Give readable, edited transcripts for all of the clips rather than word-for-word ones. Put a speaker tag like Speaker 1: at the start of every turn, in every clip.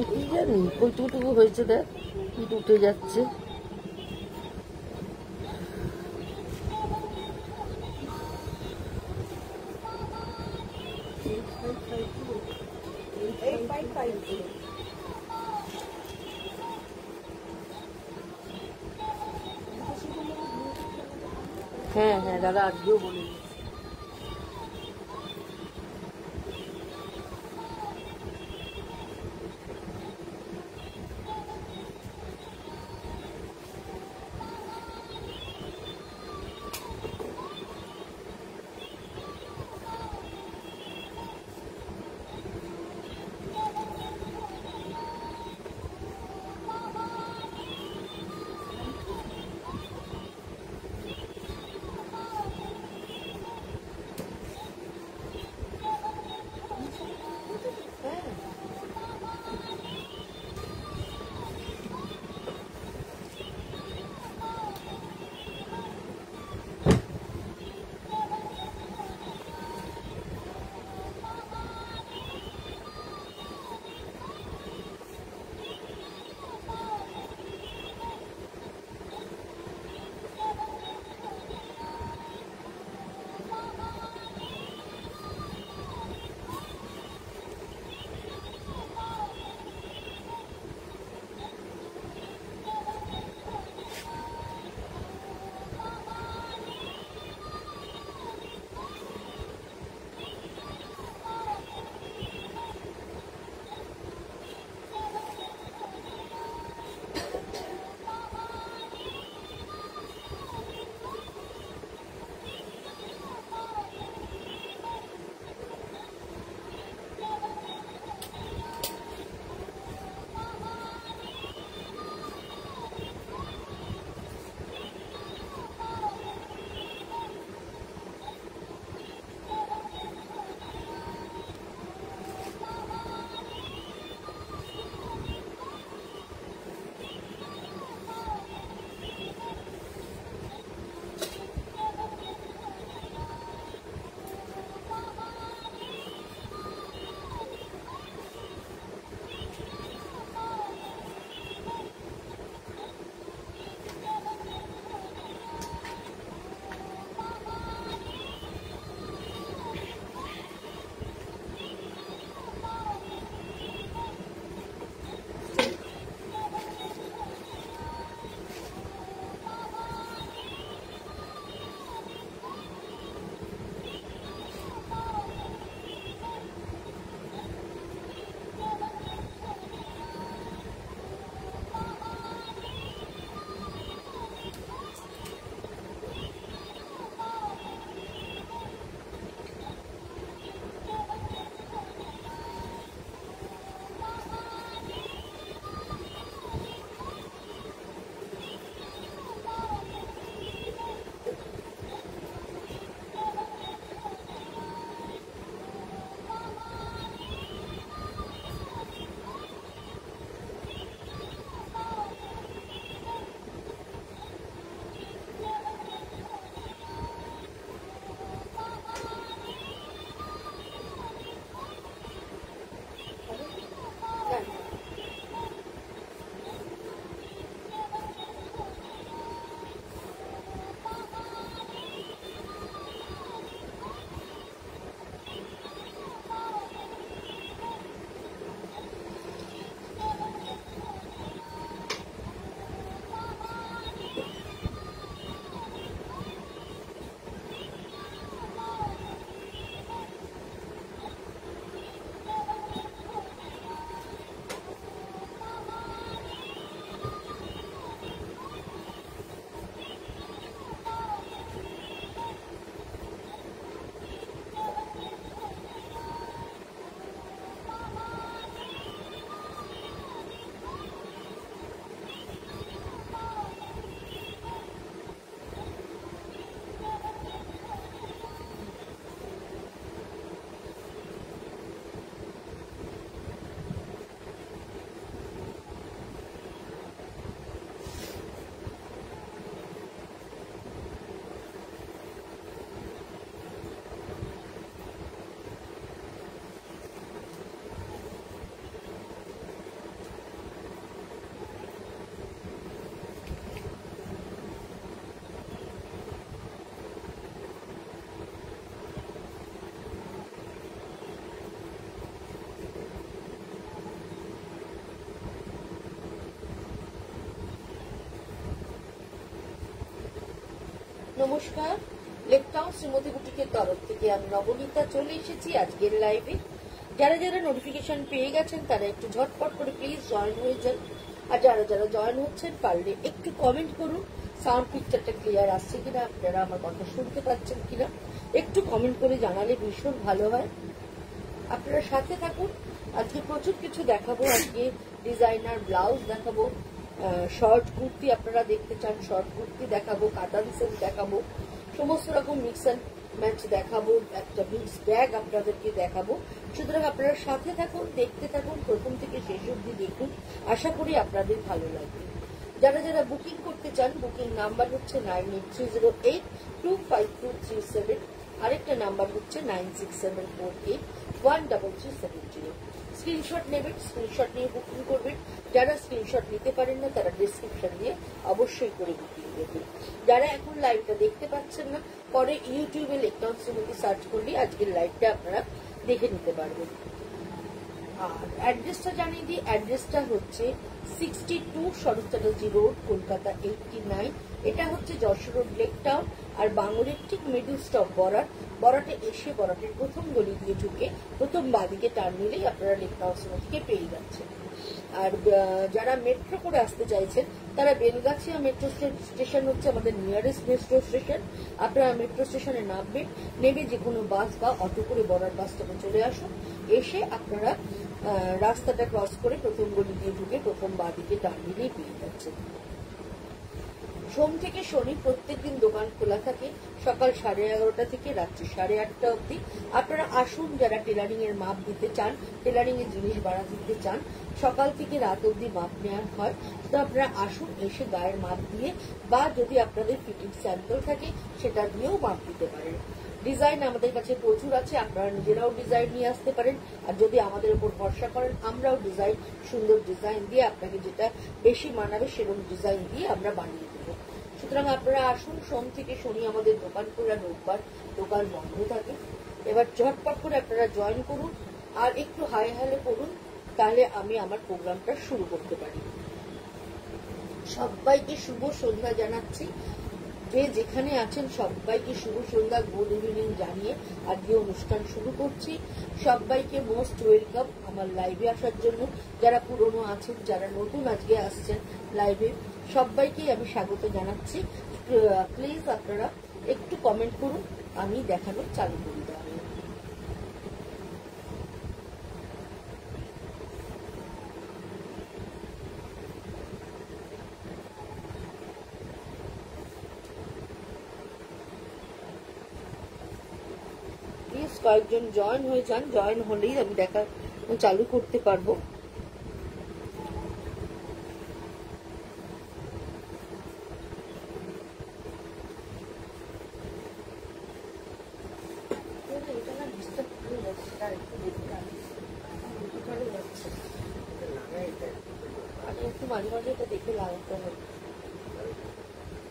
Speaker 1: কি জানি কইটুকু হয়েছে, দেখ ইট উঠে যাচ্ছে। হ্যাঁ হ্যাঁ দাদা আজকেও বলে দিচ্ছি। নমস্কার, লেকটাউন শ্রীমতী বুটিকের তরফ থেকে আমি নবনীতা চলে এসেছি আজকের লাইভে। যারা যারা নোটিফিকেশন পেয়ে গেছেন তারা একটু ঝটপট করে প্লিজ জয়েন হয়ে যান। আর যারা যারা জয়েন হচ্ছেন পারলে একটু কমেন্ট করুন সাউন্ড পিকচারটা ক্লিয়ার আসছে কিনা, আপনারা আমার কথা শুনতে পাচ্ছেন কিনা, একটু কমেন্ট করে জানালে ভীষণ ভালো হয়। আপনারা সাথে থাকুন, আজকে প্রচুর কিছু দেখাবো। আজকে ডিজাইনার ব্লাউজ দেখাবো, শর্ট কুর্তি আপনারা দেখতে চান শর্ট কুর্তি দেখাবো, কাতান সেট দেখাবো, সমস্ত রকম মিক্স অ্যান্ড ম্যাচ দেখাবো, একটা মিক্স ব্যাগ আপনাদেরকে দেখাবো। সুতরাং আপনারা সাথে থাকুন, দেখতে থাকুন, প্রথম থেকে শেষ অবধি দেখুন, আশা করি আপনাদের ভালো লাগবে। যারা যারা বুকিং করতে চান বুকিং নাম্বার হচ্ছে 9830825237, আরেকটা নাম্বার হচ্ছে 9674813370। স্ক্রিনশট নেবেন, স্ক্রিনশট নিয়ে বুকিং করবেন। যারা স্ক্রিনশট নিতে পারেন না তারা ডেসক্রিপশন দিয়ে অবশ্যই করে বুকিং করবেন। যারা এখন লাইভটা দেখতে পাচ্ছেন না, পরে ইউটিউবে লেকটাউন শ্রীমতী সার্চ করলে আজকের লাইভটা আপনারা দেখে নিতে পারবেন। আর অ্যাড্রেসটা জানিয়ে দিই, অ্যাড্রেসটা হচ্ছে 62 শরৎ চ্যাটার্জি রোড, কলকাতা 89। এটা হচ্ছে যশোর রোড লেকটাউন। আর বাঙুরের ঠিক মিডল স্টপ বরাটে এসে বরাটের প্রথম গলি দিয়ে ঢুকে প্রথম বাঁদিকে টার্ন নিলেই আপনারা লেকটাউন থেকে পেয়ে যাচ্ছেন। আর যারা মেট্রো করে আসতে চাইছেন তারা বেলগাছিয়া মেট্রো স্টেশন হচ্ছে আমাদের নিয়ারেস্ট মেট্রো স্টেশন। আপনারা মেট্রো স্টেশনে নামবেন, নেমে যে কোনো বাস বা অটো করে বরাট বাস স্টপে চলে আসুন। এসে আপনারা রাস্তাটা ক্রস করে প্রথম গলি দিয়ে ঢুকে প্রথম বাঁদিকে টার্ন নিলেই পেয়ে যাচ্ছেন। সোম থেকে শনি প্রত্যেকদিন দোকান খোলা থাকে সকাল 11:30 থেকে রাত্রি 8:30 অবধি। আপনারা আসুন, যারা টেলারিং এর মাপ দিতে চান, টেলারিং এর জিনিস বাড়া দিতে চান, সকাল থেকে রাত অবধি মাপ নেওয়া হয়। তো আপনারা আসুন, এসে গায়ের মাপ দিয়ে বা যদি আপনাদের ফিটিং স্যাম্পল থাকে সেটা দিয়েও মাপ দিতে পারেন। ডিজাইন আমাদের কাছে প্রচুর আছে, আপনারা নিজেরাও ডিজাইন নিয়ে আসতে পারেন। আর যদি আমাদের উপর ভরসা করেন আমরাও ডিজাইন, সুন্দর ডিজাইন দিয়ে আপনাকে যেটা বেশি মানাবে সেরকম ডিজাইন দিয়ে আমরা বানিয়ে দেবো। সুতরাং আপনারা আসুন, সোম থেকে শনি আমাদের দোকান খোলা, রোববার দোকান বন্ধ থাকে। এবার ঝটপট করে আপনারা জয়েন করুন আর একটু হাই হ্যালো করুন, তাহলে আমি আমার প্রোগ্রামটা শুরু করতে পারি। সবাইকে শুভ সন্ধ্যা জানাচ্ছি, যে যেখানে আছেন সবাইকে শুভ সন্ধ্যা, গুড ইভিনিং জানিয়ে আজকে অনুষ্ঠান শুরু করছি। সবাইকে মোস্ট ওয়েলকাম আমার লাইভে আসার জন্য। যারা পুরনো আছেন, যারা নতুন আজকে আসছেন লাইভে, সবাইকেই আমি স্বাগত জানাচ্ছি। প্লিজ আপনারা একটু কমেন্ট করুন, আমি দেখানো চালু করি। কয়েকজন জয়েন হয়ে যান, জয়েন হলেই আমি দেখা চালু করতে পারবো। একটু মাঝে মাঝে এটা দেখে লাগাতে হবে।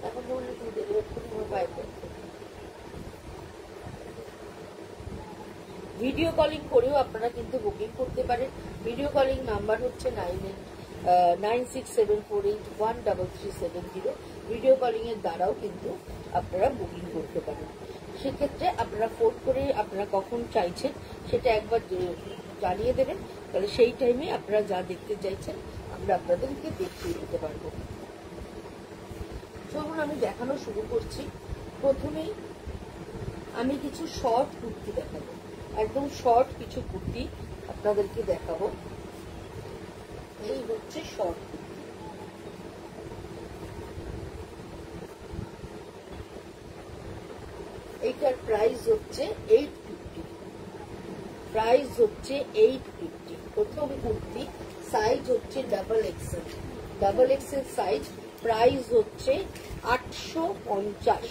Speaker 1: এখন বললে তুমি দেখবে পাইবে। ভিডিও কলিং করেও আপনারা কিন্তু বুকিং করতে পারেন। ভিডিও কলিং নাম্বার হচ্ছে 9674813370। ভিডিও কলিং এর দ্বারাও কিন্তু আপনারা বুকিং করতে পারেন। সেক্ষেত্রে আপনারা ফোন করে আপনারা কখন চাইছেন সেটা একবার জানিয়ে দেবেন, তাহলে সেই টাইমে আপনারা যা দেখতে চাইছেন আমরা আপনাদেরকে দেখিয়ে দিতে পারবো। যখন আমি দেখানো শুরু করছি, প্রথমেই আমি কিছু শর্ট কুর্তি দেখাবো, একদম শর্ট কিছু কুর্তি আপনাদেরকে দেখাবো। এই হচ্ছে শর্ট কুর্তি। এইটার প্রাইস হচ্ছে 850। প্রাইস হচ্ছে 850। প্রথম কুর্তি, সাইজ হচ্ছে double XL. Double XL size, price হচ্ছে 850।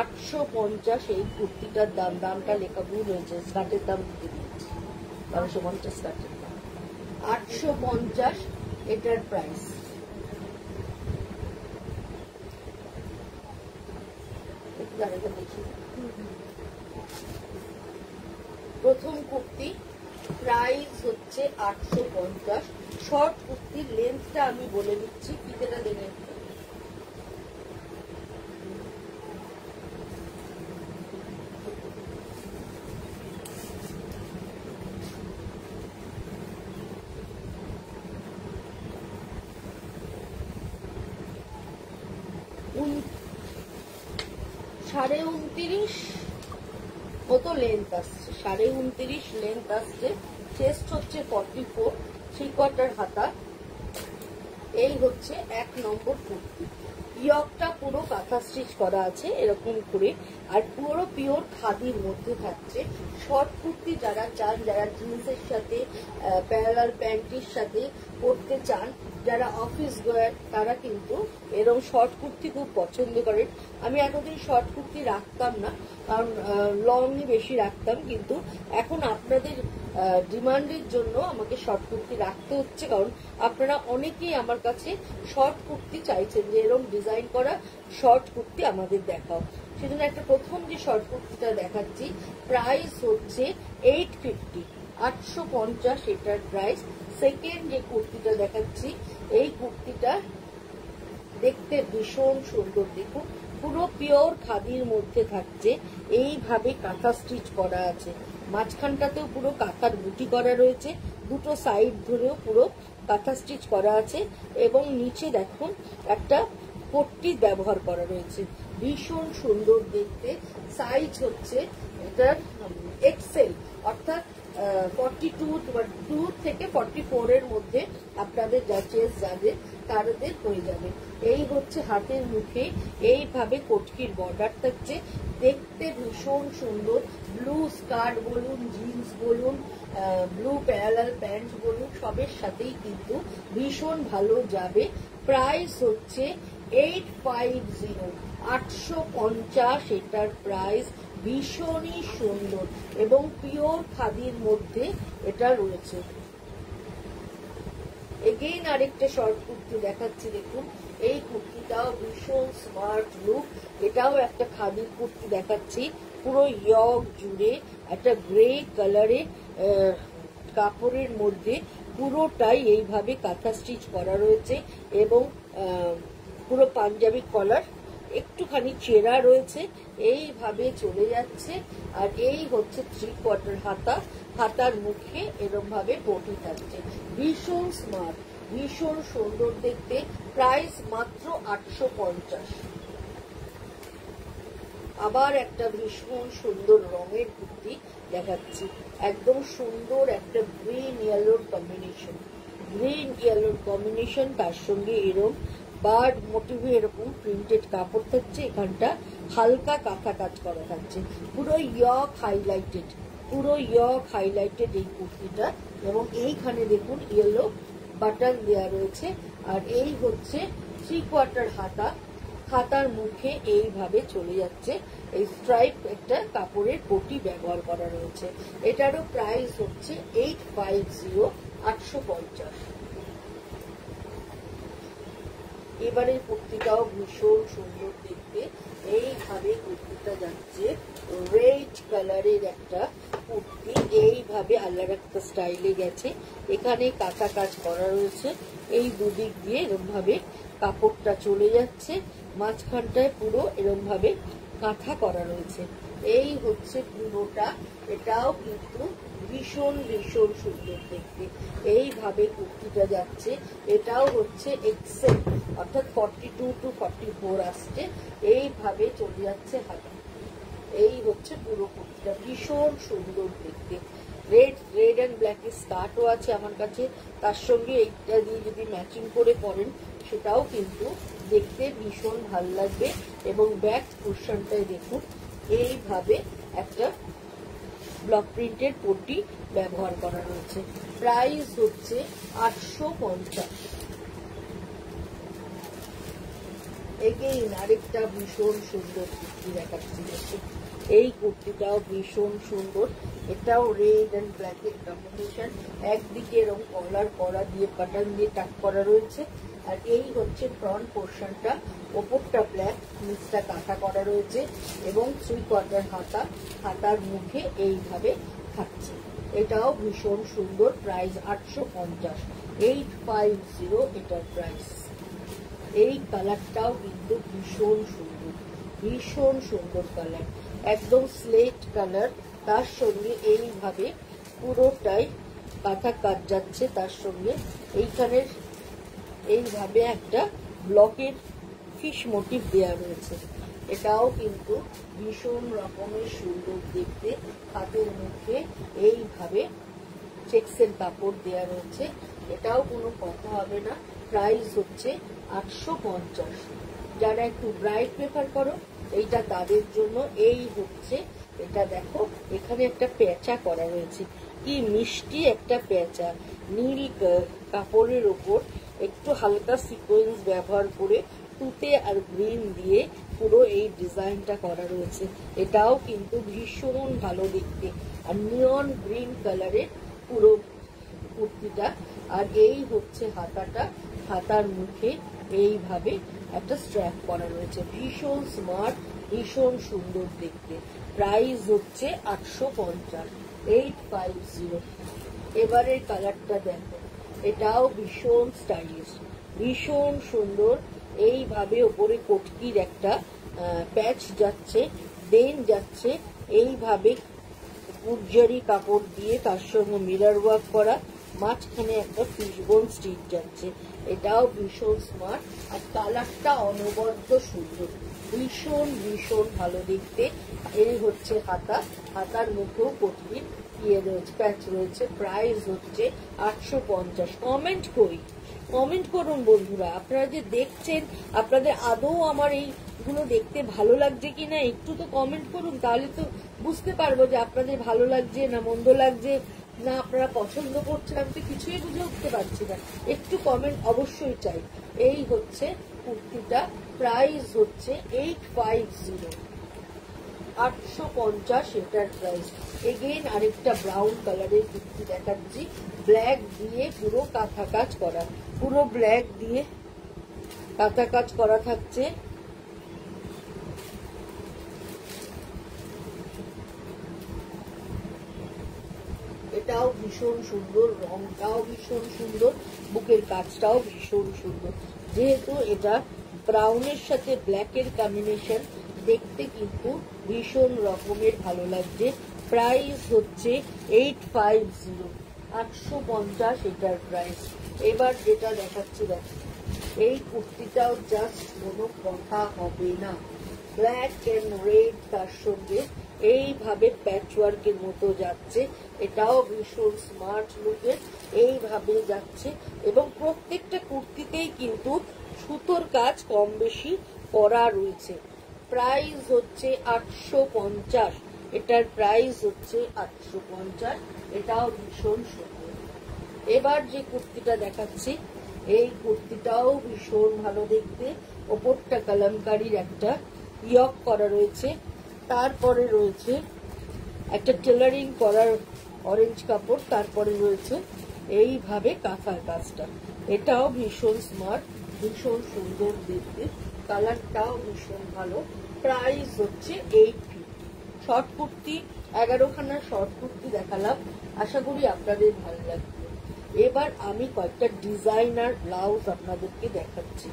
Speaker 1: 850 এই কুর্তিটার দাম। দামটা লেখা ভুল হয়েছে, স্কার্টের দাম দিতে দিয়েছি 1250 স্কার্টের দাম। 850 এটার প্রাইস। দেখি প্রথম কুর্তি প্রাইস হচ্ছে 850। শর্ট কুর্তির লেন্থটা আমি বলে দিচ্ছি, ফিতেটা দেখে 29.5 মতো লেন্থ আসছে, 29.5 লেন্থ আসছে। চেস্ট হচ্ছে 44, 3/4 হাতা। এই হচ্ছে 1 নম্বর কুর্তি। ইয়কটা পুরো কাঁথা স্টিচ করা আছে এরকম করে, আর পুরো পিওর খাদির মধ্যে থাকছে। শর্ট কুর্তি যারা চান, যারা জিন্সের সাথে প্যারালাল প্যান্টের সাথে পরতে চান, যারা অফিস গোয়ার, তারা কিন্তু এরকম শর্ট কুর্তি খুব পছন্দ করেন। আমি এতদিন শর্ট কুর্তি রাখতাম না, কারণ লংই বেশি রাখতাম, কিন্তু এখন আপনাদের ডিমান্ডের জন্য আমাকে শর্ট কুর্তি রাখতে হচ্ছে, কারণ আপনারা অনেকেই আমার কাছে শর্ট কুর্তি চাইছেন যে এরকম ডিজাইন করা শর্ট কুর্তি আমাদের দেখাও। সেজন্য একটা প্রথম যে শর্ট কুর্তিটা দেখাচ্ছি, প্রাইস হচ্ছে 850, 850 এটার প্রাইস। সেকেন্ড যে কুর্তিটা দেখাচ্ছি, এই কুর্তিটা দেখতে ভীষণ সুন্দর। দেখুন পুরো পিওর খাদির মধ্যে থাকছে, এইভাবে কাঁথা স্টিচ করা আছে। মাঝখানটাতেও পুরো কাঁথার বুটি করা রয়েছে, দুটো সাইড ধরেও পুরো কাঁথা স্টিচ করা আছে, এবং নিচে দেখুন একটা পট্টি ব্যবহার করা রয়েছে। ভীষণ সুন্দর দেখতে। সাইজ হচ্ছে এটার এক্সেল, অর্থাৎ 42 থেকে 44 এর মধ্যে আপনাদের যা চেস যাদের তাদের হয়ে যাবে। এই হচ্ছে হাতের মুখে এইভাবে কটকির বর্ডার থাকছে, দেখতে ভীষণ সুন্দর। ব্লু স্কার্ট বলুন, জিন্স বলুন, ব্লু প্যারালাল প্যান্ট বলুন, সবের সাথেই কিন্তু ভীষণ ভালো যাবে। প্রাইস হচ্ছে 850, 850 এটার প্রাইস। ভীষণই সুন্দর এবং পিওর খাদির মধ্যে এটা রয়েছে। এগেইন আরেকটা শর্ট কুর্তি দেখাচ্ছি, দেখুন এই কুর্তিটাও ভীষণ স্মার্ট লুক। এটাও একটা খাদির কুর্তি দেখাচ্ছি, পুরো ইয়ক জুড়ে একটা গ্রে কালারে কাপড়ের মধ্যে পুরোটাই এইভাবে কাঁথা স্টিচ করা রয়েছে, এবং পুরো পাঞ্জাবি কলার, একটুখানি চেরা রয়েছে, এইভাবে চলে যাচ্ছে। আর এই হচ্ছে 3/4 হাতা, হাতার মুখে এরকম ভাবে পটি থাকছে। ভীষণ স্মার্ট, ভীষণ সুন্দর দেখতে। প্রাইস মাত্র 850। আবার একটা ভীষণ সুন্দর রঙের কুর্তি দেখাচ্ছি, একদম সুন্দর একটা গ্রিন ইয়েলোর কম্বিনেশন, গ্রিন ইয়েলোর কম্বিনেশন, তার সঙ্গে এরকম বার্ড মোটিভে এরকম প্রিন্টেড কাপড় থাকছে। এখানটা হালকা কাঁথা কাজ করা থাকছে, পুরো ইয়ক হাইলাইটেড, পুরো ইয়ক হাইলাইটেড এই কুর্তিটা। এবং এইখানে দেখুন ইয়েলো বাটন দেওয়া রয়েছে। আর এই হচ্ছে 3/4 হাতা, হাতার মুখে এইভাবে চলে যাচ্ছে। এই স্ট্রাইপ একটা কাপড়ের পটি ব্যবহার করা রয়েছে। এটারও প্রাইস হচ্ছে 850, 850। এবারের কুর্তিটাও ভীষণ সুন্দর দেখতে। এইভাবে কুর্তিটা যাচ্ছে, রেড কালারের একটা কুর্তি, এইভাবে আলাদা একটা স্টাইলে গেছে। এখানে কাঁথা কাজ করা রয়েছে, এই দুদিক দিয়ে এরকম ভাবে কাপড়টা চলে যাচ্ছে, মাঝখানটায় পুরো এরকম ভাবে কাঁথা করা রয়েছে। এই হচ্ছে পুরোটা, এটাও কিন্তু ভীষণ ভীষণ সুন্দর দেখতে। এইভাবে কুর্তিটা যাচ্ছে, এটাও হচ্ছে এক্সেল, অর্থাৎ 42 to 44 আসছে। এইভাবে চলে যাচ্ছে হাতা। এই হচ্ছে পুরো কুর্তিটা, ভীষণ সুন্দর দেখতে। রেড অ্যান্ড ব্ল্যাকের স্কার্টও আছে আমার কাছে, তার সঙ্গে এইটা দিয়ে যদি ম্যাচিং করে পরেন সেটাও কিন্তু দেখতে ভীষণ ভালো লাগবে। এবং ব্যাক পোর্শনটায় দেখুন এইভাবে একটা ব্লক প্রিন্টের পট্টি ব্যবহার করা রয়েছে। প্রাইস হচ্ছে 850। এগেইন আরেকটা ভীষণ সুন্দর কুর্তি দেখাচ্ছি, এই কুর্তিটাও ভীষণ সুন্দর। এটাও রেড অ্যান্ড ব্ল্যাকের কম্বিনেশন, একদিকে এরকম কলার করা দিয়ে বাটন দিয়ে টাক করা রয়েছে। আর এই হচ্ছে ফ্রন্ট পোর্শনটা, ওপরটা ব্ল্যাক, নিচটা কাঁথা করা রয়েছে, এবং 3/4 হাতা, হাতার মুখে এইভাবে থাকছে। এটাও ভীষণ সুন্দর। প্রাইস 850, 850 এটার প্রাইস। এই কালারটাও কিন্তু ভীষণ সুন্দর, ভীষণ সুন্দর কালার, একদম স্লেট কালার। তার সঙ্গে এইভাবে পুরোটাই কাঁথা কাজ যাচ্ছে, তার সঙ্গে এইখানের এইভাবে একটা ব্লকের ফিশ মোটিভ দেওয়া রয়েছে। এটাও কিন্তু ভীষণ রকমের সুন্দর দেখতে, হাতের মুখে এইভাবে চেক্সের কাপড় দেওয়া রয়েছে, এটাও কোনো কথা হবে না। প্রাইস হচ্ছে 850। যারা একটু ব্রাইট প্রেফার করো এইটা তাদের জন্য। এই হচ্ছে এটা, দেখো এখানে একটা পেঁচা করা রয়েছে, কি মিষ্টি একটা পেঁচা, নীল কাপড়ের ওপর একটু হালকা সিকোয়েন্স ব্যবহার করে তুতে আর গ্রিন দিয়ে পুরো এই ডিজাইনটা করা রয়েছে। এটাও কিন্তু ভীষণ ভালো দেখতে, আর নিয়ন গ্রিন কালারের পুরো কুর্তিটা। আর এই হচ্ছে হাতাটা, হাতার মুখে এইভাবে একটা স্ট্র্যাপ করা রয়েছে, ভীষণ স্মার্ট, ভীষণ সুন্দর দেখতে। প্রাইস হচ্ছে 850, 850। এবারের কালারটা দেখো, এটাও ভীষণ স্টাইলিশ, ভীষণ সুন্দর। এইভাবে ওপরে কটকির একটা প্যাচ যাচ্ছে, দেন যাচ্ছে এইভাবে গুজরি কাপড় দিয়ে তার সঙ্গে মিরর ওয়ার্ক করা, মাঝখানে একটা ফিশবোন স্টিচ যাচ্ছে। এটাও ভীষণ স্মার্ট, আর কালারটা অনবদ্য সুন্দর, ভীষণ ভীষণ ভালো দেখতে। এই হচ্ছে হাতা, হাতার মুখেও কটকির ইয়ে রয়েছে, প্যাচ রয়েছে। প্রাইস হচ্ছে 850। কমেন্ট করি, কমেন্ট করুন বন্ধুরা, আপনারা যে দেখছেন আপনাদের আদৌ আমার এইগুলো দেখতে ভালো লাগছে কিনা একটু তো কমেন্ট করুন, তাহলে তো বুঝতে পারবো যে আপনাদের ভালো লাগছে না মন্দ লাগছে, না আপনারা পছন্দ করছেন, আমি তো কিছুই বুঝে উঠতে পারছি না। একটু কমেন্ট অবশ্যই চাই। এই হচ্ছে কুর্তিটা, প্রাইস হচ্ছে 850, 850 এটার প্রাইস। এগেইন আরেকটা ব্রাউন কালারের কুর্তি দেখাচ্ছি, ব্ল্যাক দিয়ে পুরো কাঁথা কাজ করা, পুরো ব্ল্যাক দিয়ে কাঁথা কাজ করা থাকছে। এটাও ভীষণ সুন্দর, রংটাও ভীষণ সুন্দর, বুকের কাজটাও ভীষণ সুন্দর। যেহেতু এটা ব্রাউনের সাথে ব্ল্যাকের কম্বিনেশন, দেখতে কিন্তু ভীষণ রকমের ভালো লাগছে। প্রাইস হচ্ছে 850, 850 এটার প্রাইস। এবার যেটা দেখাচ্ছি দেখো, এই কুর্তিটাও জাস্ট কোনো কথা হবে না, ব্ল্যাক এন্ড রেড তার সঙ্গে এইভাবে প্যাচওয়ার্কের মতো যাচ্ছে, এটাও ভীষণ স্মার্ট লুকের, এইভাবে যাচ্ছে। এবং প্রত্যেকটা কুর্তিতেই কিন্তু সুতোর কাজ কম বেশি করা রয়েছে। প্রাইস হচ্ছে 850, এটার প্রাইস হচ্ছে 850, এটাও ভীষণ সুন্দর। এবার যে কুর্তিটা দেখাচ্ছি, এই কুর্তিটাও ভীষণ ভালো দেখতে, ওপরটা কালামকারীর একটা ইয়ক করা রয়েছে, তারপরে রয়েছে একটা টেলারিং করার অরেঞ্জ কাপড়, তারপরে রয়েছে এইভাবে কাঁথার কাজটা। এটাও ভীষণ স্মার্ট, ভীষণ সুন্দর দেখতে, কালারটাও ভীষণ ভালো। প্রাইস হচ্ছে 850। শর্ট কুর্তি 11খানা শর্ট কুর্তি দেখালাম, আশা করি আপনাদের ভালো লাগবে। এবার আমি কয়েকটা ডিজাইনার ব্লাউজ আপনাদেরকে দেখাচ্ছি।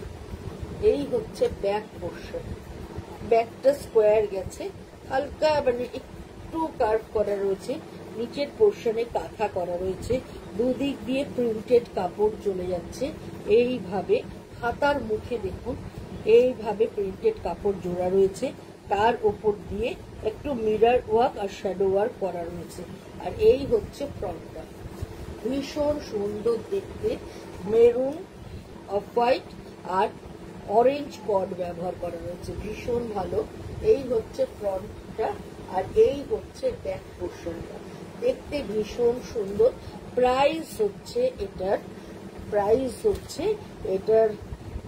Speaker 1: এই হচ্ছে ব্যাক পোর্শন, ব্যাকটা স্কোয়ার গেছে, হালকা মানে একটু কার্ভ করা রয়েছে, নিচের পোর্শনে কাঁথা করা রয়েছে, দুদিক দিয়ে প্রিন্টেড কাপড় চলে যাচ্ছে এইভাবে। হাতার মুখে দেখুন এইভাবে প্রিন্টেড কাপড় জোড়া রয়েছে, তার উপর দিয়ে একটু মিরর ওয়ার্ক আর শ্যাডো ওয়ার্ক করা রয়েছে। আর এই হচ্ছে ফ্রন্টটা, ভীষণ সুন্দর দেখতে, মেরুন, অফ হোয়াইট আর অরেঞ্জ কড ব্যবহার করা রয়েছে, ভীষণ ভালো। এই হচ্ছে ফ্রন্টটা, আর এই হচ্ছে ব্যাক পোর্শনটা, দেখতে ভীষণ সুন্দর। প্রাইস হচ্ছে এটার, প্রাইস হচ্ছে এটার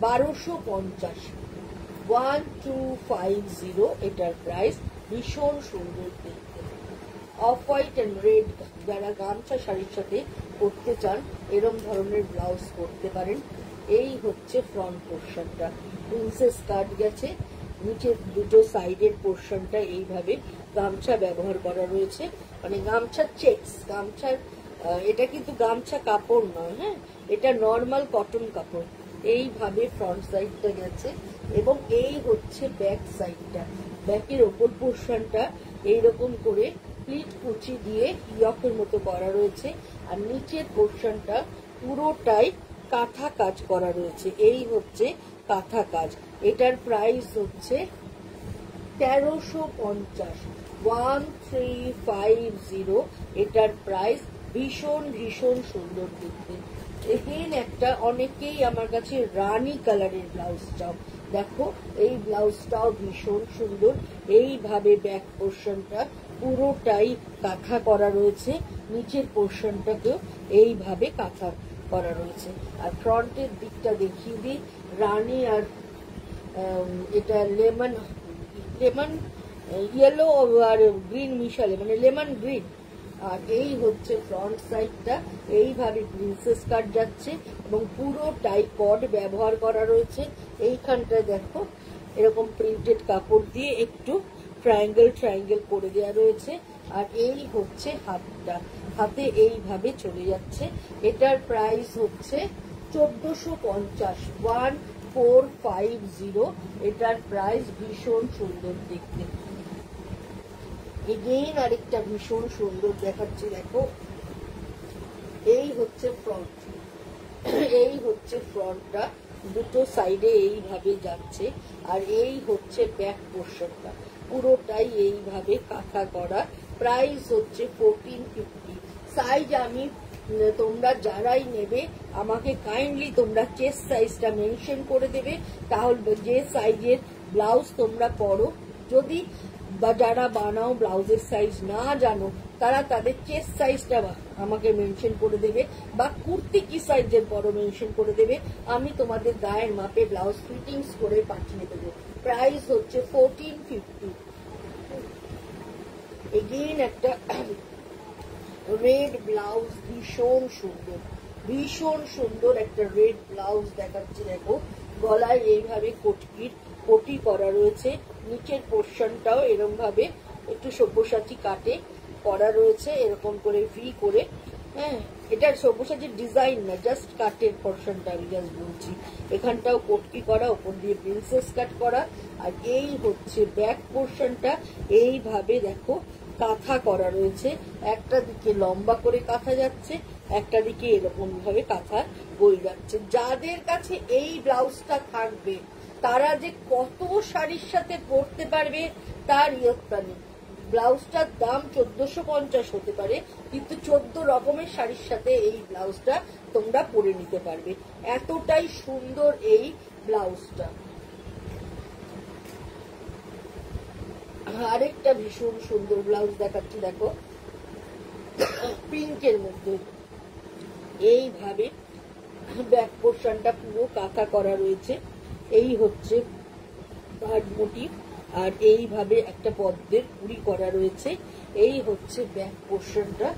Speaker 1: 1250, 1250 এটার প্রাইস, ভীষণ সুন্দর দেখতে। অফ হোয়াইট অ্যান্ড রেড যারা গামছা শাড়ির সাথে করতে চান এরম ধরনের ব্লাউজ করতে পারেন। এই হচ্ছে ফ্রন্ট পোর্শনটা, প্রিন্সেস কাট গেছে, নিচের দুটো সাইডের পোর্শনটা এইভাবে গামছা ব্যবহার করা রয়েছে, মানে গামছার চেক্স, গামছার এটা কিন্তু গামছা কাপড় নয়, হ্যাঁ এটা নর্মাল কটন কাপড়। এইভাবে ফ্রন্ট সাইডটা গেছে, এবং এই হচ্ছে ব্যাক সাইডটা, ব্যাকের ওপর পোর্শনটা এইরকম করে প্লিট কুচি দিয়ে ইয়কের মতো করা রয়েছে, আর নিচের পোর্শনটা পুরোটাই কাঁথা কাজ করা রয়েছে। এই হচ্ছে কাঁথা কাজ, এটার প্রাইস হচ্ছে 1350, 1350। এটার প্রাইস ভীষণ ভীষণ সুন্দর দেখতে। এখানে একটা অনেকেই আমার কাছে রানী কালারের ব্লাউজ চাও, দেখো এই ব্লাউজটাও ভীষণ সুন্দর। এইভাবে ব্যাক পোর্শনটা পুরোটাই কাঁথা করা রয়েছে, নিচের পোর্শনটাকেও এইভাবে কাঁথা করা রয়েছে। আর ফ্রন্টের দিকটা দেখিয়ে দিই, রানী আর এটা লেমন লেমন ইয়েলো আর গ্রিন মিশালে, মানে লেমন গ্রিন। আর এই হচ্ছে ফ্রন্ট সাইডটা, এইভাবে প্রিন্সেস কাট যাচ্ছে এবং পুরোটাই কট ব্যবহার করা রয়েছে। এইখানটায় দেখো এরকম প্রিন্টেড কাপড় দিয়ে একটু ট্রায়াঙ্গেল ট্রায়াঙ্গেল করে দেওয়া রয়েছে। আর এই হচ্ছে হাতটা, হাতে এইভাবে চলে যাচ্ছে। এটার প্রাইস হচ্ছে 1450, 1450। এটার প্রাইস ভীষণ সুন্দর দেখতে। এগেইন আরেকটা ভীষণ সুন্দর দেখাচ্ছি, দেখো এই হচ্ছে ফ্রন্ট, এই হচ্ছে ফ্রন্টটা, দুটো সাইডে এইভাবে যাচ্ছে। আর এই হচ্ছে ব্যাক পোর্শনটা, পুরোটাই এইভাবে কাঁথা করা। প্রাইস হচ্ছে 1450। সাইজ আমি, তোমরা যারাই নেবে আমাকে কাইন্ডলি তোমরা চেস্ট সাইজটা মেনশন করে দেবে, তাহলে যে সাইজের ব্লাউজ তোমরা পরো, যদি বা যারা বানাও ব্লাউজের সাইজ না জানো তারা তাদের চেস্ট সাইজটা আমাকে মেনশন করে দেবে, বা কুর্তি কি সাইজের পরো মেনশন করে দেবে, আমি তোমাদের গায়ের মাপে ব্লাউজ ফিটিংস করে পাঠিয়ে দেবো। প্রাইস হচ্ছে 1450। এগেইন একটা রেড ব্লাউজ, ভীষণ সুন্দর, ভীষণ সুন্দর একটা রেড ব্লাউজ দেখাচ্ছি। দেখো গলায় এইভাবে কোটি করা রয়েছে, নিচের পোর্শনটাও এরকম ভাবে একটু সব্যসাচী কাটে করা রয়েছে, এরকম করে ভি করে। হ্যাঁ, এটা সব্যসাচীর ডিজাইন না, জাস্ট কাটের পোর্শনটা আমি জাস্ট বলছি। এখানটাও কোটকি করা, ওপর দিয়ে প্রিন্সেস কাট করা। আর এই হচ্ছে ব্যাক পোর্শনটা, এইভাবে দেখো কাঁথা করা রয়েছে। একটা দিকে লম্বা করে কাঁথা যাচ্ছে, একটা দিকে এরকম ভাবে কাঁথা বয়ে যাচ্ছে। যাদের কাছে এই ব্লাউজটা থাকবে তারা যে কত শাড়ির সাথে পরতে পারবে তার ইয়ত্তা নেই। ব্লাউজটার দাম 1450 হতে পারে, কিন্তু 14 রকমের শাড়ির সাথে এই ব্লাউজটা তোমরা পরে নিতে পারবে, এতটাই সুন্দর এই ব্লাউজটা। আরেকটা ভীষণ সুন্দর ব্লাউজ দেখাচ্ছি, দেখো পিঙ্কের মধ্যে এইভাবে ব্যাক পোর্শনটা পুরো কাঁথা করা রয়েছে। এই হচ্ছে পাড় মোটিভ, আর এইভাবে একটা পদ্মের কুড়ি করা রয়েছে। এই হচ্ছে ব্যাক পোর্শনটা,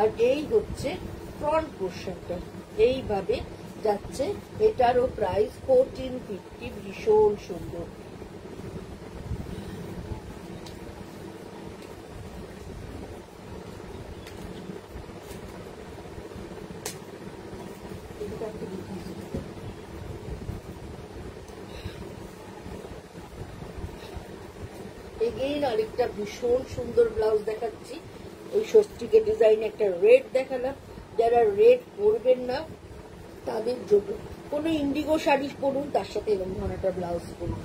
Speaker 1: আর এই হচ্ছে ফ্রন্ট পোর্শনটা, এইভাবে যাচ্ছে। এটারও প্রাইস 1450, ভীষণ সুন্দর। এগেইন আরেকটা ভীষণ সুন্দর ব্লাউজ দেখাচ্ছি। ওই স্বস্তিকের ডিজাইন একটা রেড দেখালাম, যারা রেড পরবেন না তাদের জন্য কোনো ইন্ডিগো শাড়ি পরুন, তার সাথে এরকম ধরনের একটা ব্লাউজ পরুন।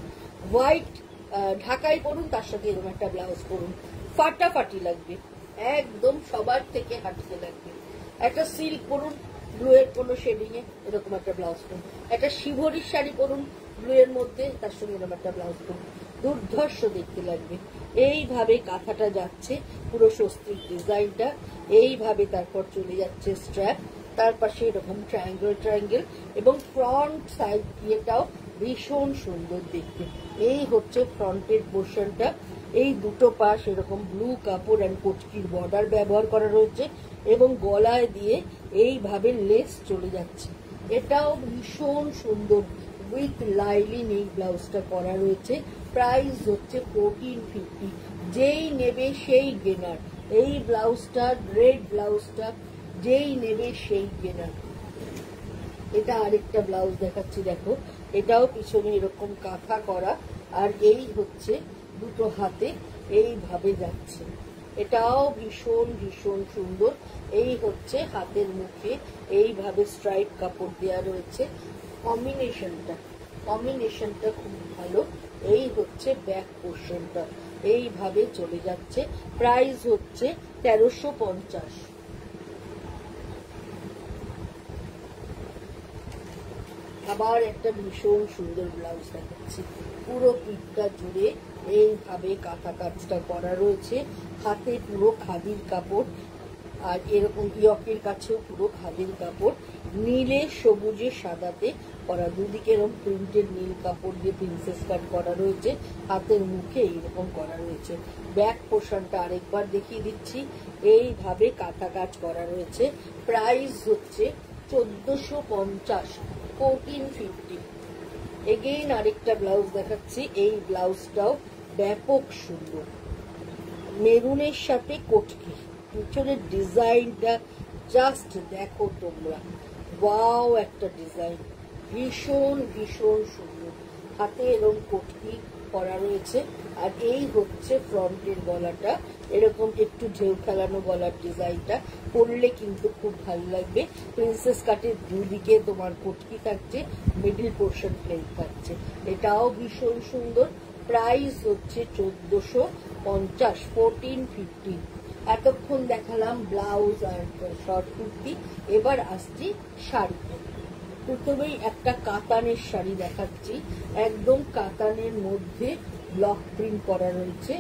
Speaker 1: হোয়াইট ঢাকাই পরুন, তার সাথে এরকম একটা ব্লাউজ পরুন, ফাটাফাটি লাগবে, একদম সবার থেকে হাঁটতে লাগবে। একটা সিল্ক পরুন ব্লু এর কোনো শেডিং এ, এরকম একটা ব্লাউজ পরুন। একটা শিভরির শাড়ি পরুন ব্লু এর মধ্যে, তার সঙ্গে এরকম একটা ব্লাউজ পরুন, দুর্ধর্ষ দেখতে লাগবে। এইভাবে কাঁথাটা যাচ্ছে, পুরো স্বস্তিক ডিজাইনটা এইভাবে, তারপর চলে যাচ্ছে স্ট্র্যাপ, তার পাশে এরকম ট্রায়াঙ্গেল ট্রায়াঙ্গেল, এবং ফ্রন্ট সাইড দিয়েটাও ভীষণ সুন্দর দেখতে। এই হচ্ছে ফ্রন্টের পোর্শনটা, এই দুটো পাশ এরকম ব্লু কাপড় অ্যান্ড কোটকির বর্ডার ব্যবহার করা রয়েছে, এবং গলায় দিয়ে এইভাবে লেস চলে যাচ্ছে। এটাও ভীষণ সুন্দর, উইথ লাইলিন এই ব্লাউজটা করা রয়েছে। প্রাইস হচ্ছে 1450। যেই নেবে সেই গেনার, এই ব্লাউজটা রেড ব্লাউজটা যেই নেবে সেই গেনার। এটা আরেকটা ব্লাউজ দেখাচ্ছি, দেখো এটাও পিছনে এরকম কাঁথা করা, আর এই হচ্ছে দুটো হাতে এইভাবে যাচ্ছে। এটাও ভীষণ ভীষণ সুন্দর। এই হচ্ছে হাতের মুখে এইভাবে স্ট্রাইপ কাপড় দেওয়া রয়েছে, কম্বিনেশনটা খুব ভালো। এই হচ্ছে ব্যাক পোর্শনটা, এইভাবে চলে যাচ্ছে। প্রাইস হচ্ছে 1350। আবার একটা ভীষণ সুন্দর ব্লাউজ দেখাচ্ছি, পুরো পিঠটা জুড়ে এইভাবে কাঁথা কাজটা করা রয়েছে, হাতে পুরো খাদির কাপড়, আর এরকম ইয়কের কাছেও পুরো খাদির কাপড়, নীলে সবুজে সাদাতে করা, দুদিকে এরকম প্রিন্টেড নীল কাপড় দিয়ে প্রিন্সেস কাট করা রয়েছে, হাতের মুখে এইরকম করা রয়েছে। ব্যাক পোর্শনটা আরেকবার দেখিয়ে দিচ্ছি, এইভাবে কাঁথা কাজ করা রয়েছে। প্রাইস হচ্ছে 1450, 1450। এগেইন আরেকটা ব্লাউজ দেখাচ্ছি, এই ব্লাউজটাও ব্যাপক সুন্দর, মেরুনের সাথে কটকি, পিছনের ডিজাইনটা জাস্ট দেখো তোমরা, ওয়াও একটা ডিজাইন, ভীষণ ভীষণ সুন্দর, হাতে এরকম কটকি করা রয়েছে। আর এই হচ্ছে ফ্রন্টের গলাটা, এরকম একটু ঢেউ খেলানো গলার ডিজাইনটা, পরলে কিন্তু খুব ভালো লাগবে। প্রিন্সেস কাটের দুদিকে তোমার কটকি থাকছে, মিডিল পোর্শন প্লেন থাকছে, এটাও ভীষণ সুন্দর। প্রাইস হচ্ছে 1450, 1450। এতক্ষণ দেখালাম ব্লাউজ আর শর্ট কুর্তি, এবার আসছি শাড়িতে। প্রথমেই একটা কাতানের শাড়ি দেখাচ্ছি, একদম কাতানের মধ্যে ব্লক প্রিন্ট করা রয়েছে,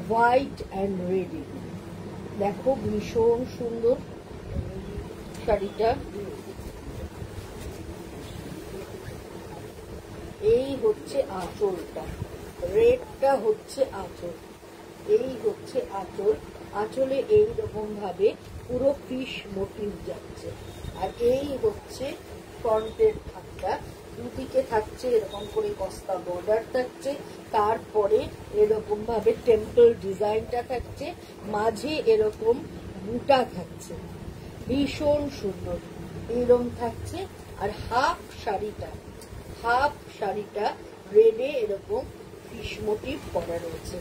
Speaker 1: হোয়াইট অ্যান্ড রেড। দেখো ভীষণ সুন্দর শাড়িটা। এই হচ্ছে আঁচলটা, রেডটা হচ্ছে আঁচল, এই হচ্ছে আঁচল, আঁচলে এইরকম ভাবে পুরো ফিশ মোটিভ যাচ্ছে। আর এই হচ্ছে ফ্রন্টের থাকটা, দুদিকে থাকছে এরকম করে কস্তা বর্ডার থাকছে, তারপরে এরকম ভাবে টেম্পল ডিজাইনটা থাকছে, মাঝে এরকম বুটা থাকছে, ভীষণ সুন্দর এরকম থাকছে। আর হাফ শাড়িটা রেডে এরকম ফিশ মোটিভ করা রয়েছে,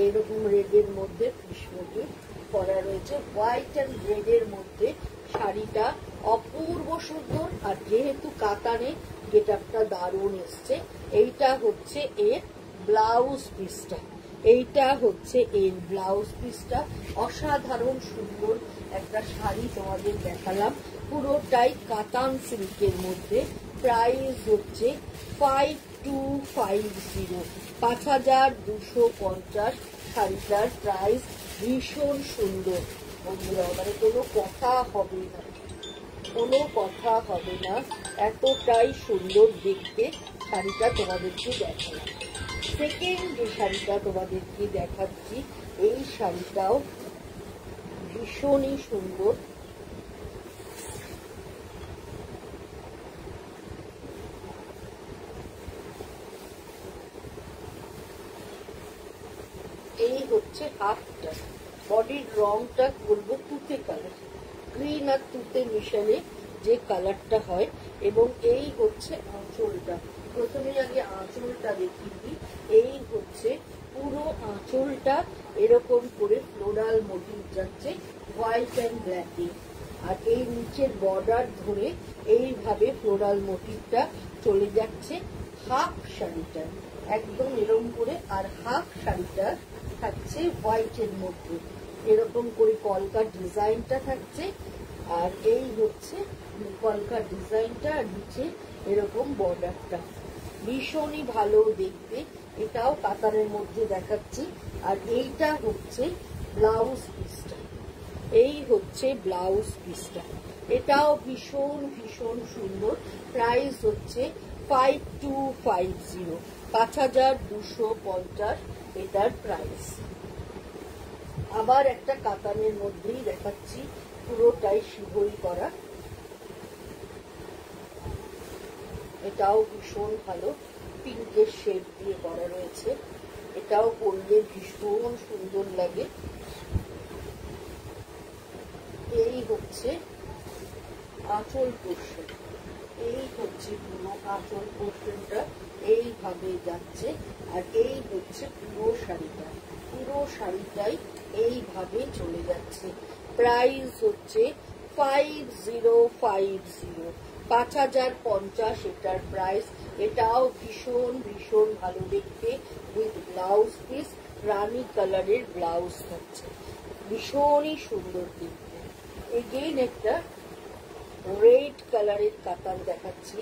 Speaker 1: এইরকম রেডের মধ্যে ফিশ মোটিভ করা রয়েছে, হোয়াইট অ্যান্ড রেডের মধ্যে শাড়িটা অপূর্ব সুন্দর। আর যেহেতু কাতানে গেটআপটা দারুণ এসছে। এইটা হচ্ছে এর ব্লাউজ পিসটা, এইটা হচ্ছে এর ব্লাউজ পিসটা, অসাধারণ সুন্দর একটা শাড়ি তোমাদের দেখালাম, পুরোটাই কাতান সিল্কের মধ্যে। প্রাইস হচ্ছে 5250, 5250 শাড়িটার প্রাইস। ভীষণ সুন্দর বন্ধুরা, মানে কোনো কথা হবে না, কোনো কথা হবে না, এতটাই সুন্দর দেখতে শাড়িটা তোমাদেরকে দেখালাম। সেকেন্ড যে শাড়িটা তোমাদেরকে দেখাচ্ছি, এই শাড়িটাও ভীষণই সুন্দর। এই হচ্ছে হাফটা, বডির রংটা বলবো তুতে কালার, গ্রিন আর তুতে মিশালে যে কালারটা হয়। এবং এই হচ্ছে আঁচলটা, প্রথমে আগে আঁচলটা দেখিয়ে দিই। এই হচ্ছে পুরো আঁচলটা এরকম করে ফ্লোরাল মোটিভ যাচ্ছে, হোয়াইট অ্যান্ড ব্ল্যাকে। আর এই নিচের বর্ডার ধরে এইভাবে ফ্লোরাল মোটিভটা চলে যাচ্ছে হাফ শাড়িটা, একদম এরকম করে। আর হাফ শাড়িটা থাকছে হোয়াইটের মধ্যে, এরকম করে কলকা ডিজাইনটা থাকছে। আর এই হচ্ছে কলকা ডিজাইনটা, আর নিচে এরকম বর্ডারটা, ভীষণই ভালো দেখতে। এটাও কাতানের মধ্যে দেখাচ্ছি। আর এইটা হচ্ছে ব্লাউজ পিসটা, এই হচ্ছে ব্লাউজ পিসটা, এটাও ভীষণ ভীষণ সুন্দর। প্রাইস হচ্ছে 5250, 5250 এটার প্রাইস। আবার একটা কাতানের মধ্যেই দেখাচ্ছি, পুরোটাই শিবই করা, এটাও ভীষণ ভালো, পিঙ্কের শেড দিয়ে করা রয়েছে, এটাও পরলে ভীষণ সুন্দর লাগে। এই হচ্ছে আঁচল পোর্শন, এই হচ্ছে পুরো আঁচল পোর্শনটা এইভাবে যাচ্ছে। আর এই হচ্ছে পুরো শাড়িটা, পুরো শাড়িটাই এইভাবে চলে যাচ্ছে। প্রাইস হচ্ছে 5050, 5050 এটার প্রাইস। এটাও ভীষণ ভীষণ ভালো দেখতে, উইথ ব্লাউজ পিস, রানী কালারের ব্লাউজ থাকছে, ভীষণই সুন্দর দেখতে। এগেইন একটা রেড কালারের কাতান দেখাচ্ছি,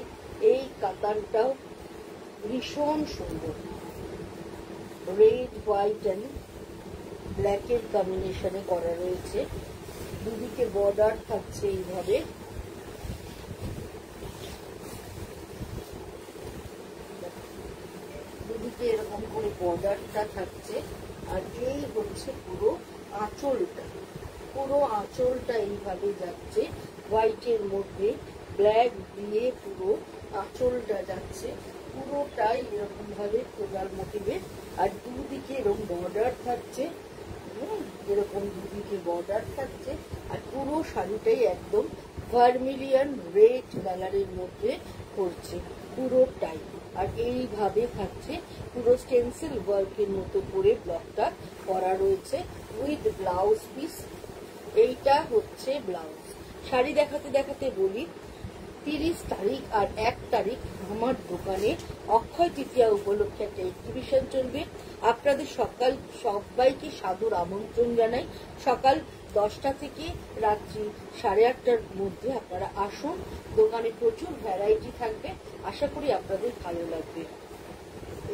Speaker 1: এই কাতানটাও ভীষণ সুন্দর, রেড হোয়াইট অ্যান্ড ব্ল্যাকের কম্বিনেশনে করা রয়েছে। দুদিকে বর্ডার থাকছে এইভাবে, দুদিকে এরকম করে বর্ডারটা থাকছে। আর এই হচ্ছে পুরো আঁচলটা, পুরো আঁচলটা এইভাবে যাচ্ছে, হোয়াইটের মধ্যে ব্ল্যাক দিয়ে পুরো আঁচলটা যাচ্ছে, পুরোটাই এরকম ভাবে ফ্লোরাল মোটিভের। আর দুদিকে এরকম বর্ডার থাকছে, এরকম দুদিকে বর্ডার থাকছে। আর পুরো শাড়িটাই একদম ভার্মিলিয়ান রেড কালারের মধ্যে করছে পুরোটাই। আর এইভাবে থাকছে, পুরো স্টেন্সিল ওয়ার্কের মতো করে ব্লকটা করা রয়েছে উইথ ব্লাউজ পিস। এইটা হচ্ছে ব্লাউজ। শাড়ি দেখাতে দেখাতে বলি, 30 তারিখ আর 1 তারিখ আমার দোকানে অক্ষয় তৃতীয়া উপলক্ষে একটা এক্সিবিশন চলবে। আপনাদের সবাইকে সাদর আমন্ত্রণ জানাই। সকাল 10টা থেকে রাত্রি 8:30টার মধ্যে আপনারা আসুন। দোকানে প্রচুর ভ্যারাইটি থাকবে, আশা করি আপনাদের ভালো লাগবে।